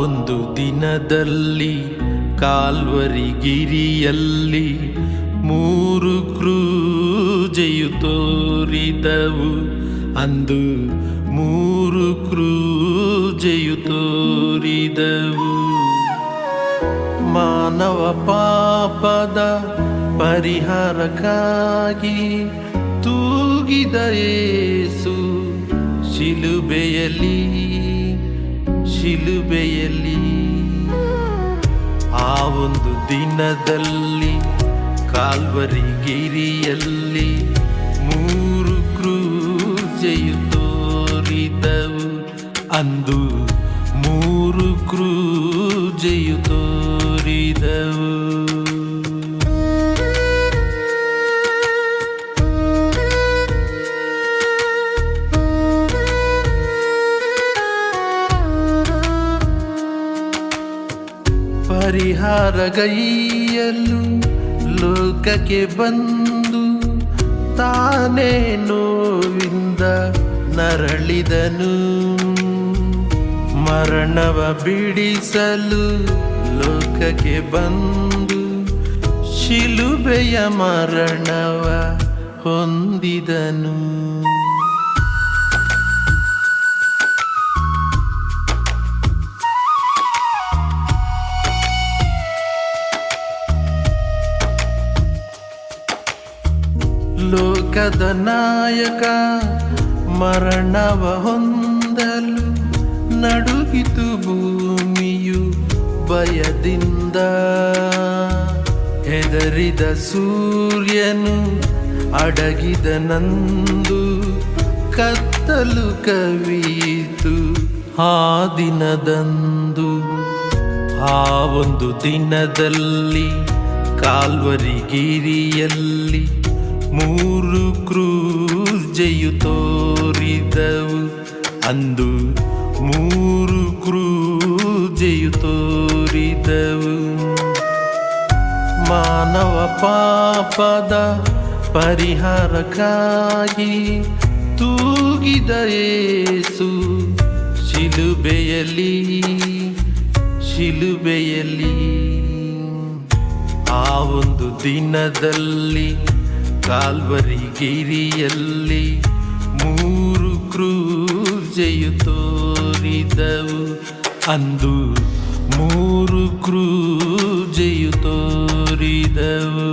ಒಂದು ದಿನದಲ್ಲಿ ಕಾಲ್ವರಿ ಗಿರಿಯಲ್ಲಿ 3 ಕ್ರೂಜೆಯು ತೋರಿದವು. ಅಂದು 3 ಕ್ರೂಜೆಯು ತೋರಿದವು. ಮಾನವ ಪಾಪದ ಪರಿಹಾರಕ್ಕಾಗಿ ತೂಗಿದ ಯೇಸು ಶಿಲುಬೆಯಲ್ಲಿ ಆ ಒಂದು ದಿನದಲ್ಲಿ ಕಾಲ್ವರಿ ಗಿರಿಯಲ್ಲಿ 3 ಕ್ರೂಜೆಯು ತೋರಿದವು. ಅಂದು 3 ಕ್ರೂಜೆಯು ತೋರಿದವು. ಪರಿಹಾರಗೈಯಲು ಲೋಕಕ್ಕೆ ಬಂದು ತಾನೇ ನೋವಿಂದ ನರಳಿದನು. ಮರಣವ ಬಿಡಿಸಲು ಲೋಕಕ್ಕೆ ಬಂದು ಶಿಲುಬೆಯ ಮರಣವ ಹೊಂದಿದನು. ಲೋಕದ ನಾಯಕ ಮರಣವ ಹೊಂದಲು ನಡುಗಿತು ಭೂಮಿಯು ಭಯದಿಂದ. ಹೆದರಿದ ಸೂರ್ಯನು ಅಡಗಿದನಂದು ಕತ್ತಲು ಕವಿಯಿತು ಆ ದಿನದಂದು. ಆ ಒಂದು ದಿನದಲ್ಲಿ ಕಾಲ್ವರಿ ಗಿರಿಯಲ್ಲಿ 3 ಕ್ರೂಜೆಯು ತೋರಿದವು. ಅಂದು 3 ಕ್ರೂಜೆಯು ತೋರಿದವು. ಮಾನವ ಪಾಪದ ಪರಿಹಾರಕ್ಕಾಗಿ ತೂಗಿದ ಯೇಸು ಶಿಲುಬೆಯಲ್ಲಿ ಆ ಒಂದು ದಿನದಲ್ಲಿ ಕಾಲ್ವರಿ ಗಿರಿಯಲ್ಲಿ 3 ಕ್ರೂಜೆಯು ತೋರಿದವು. ಅಂದು 3 ಕ್ರೂಜೆಯು ತೋರಿದವು.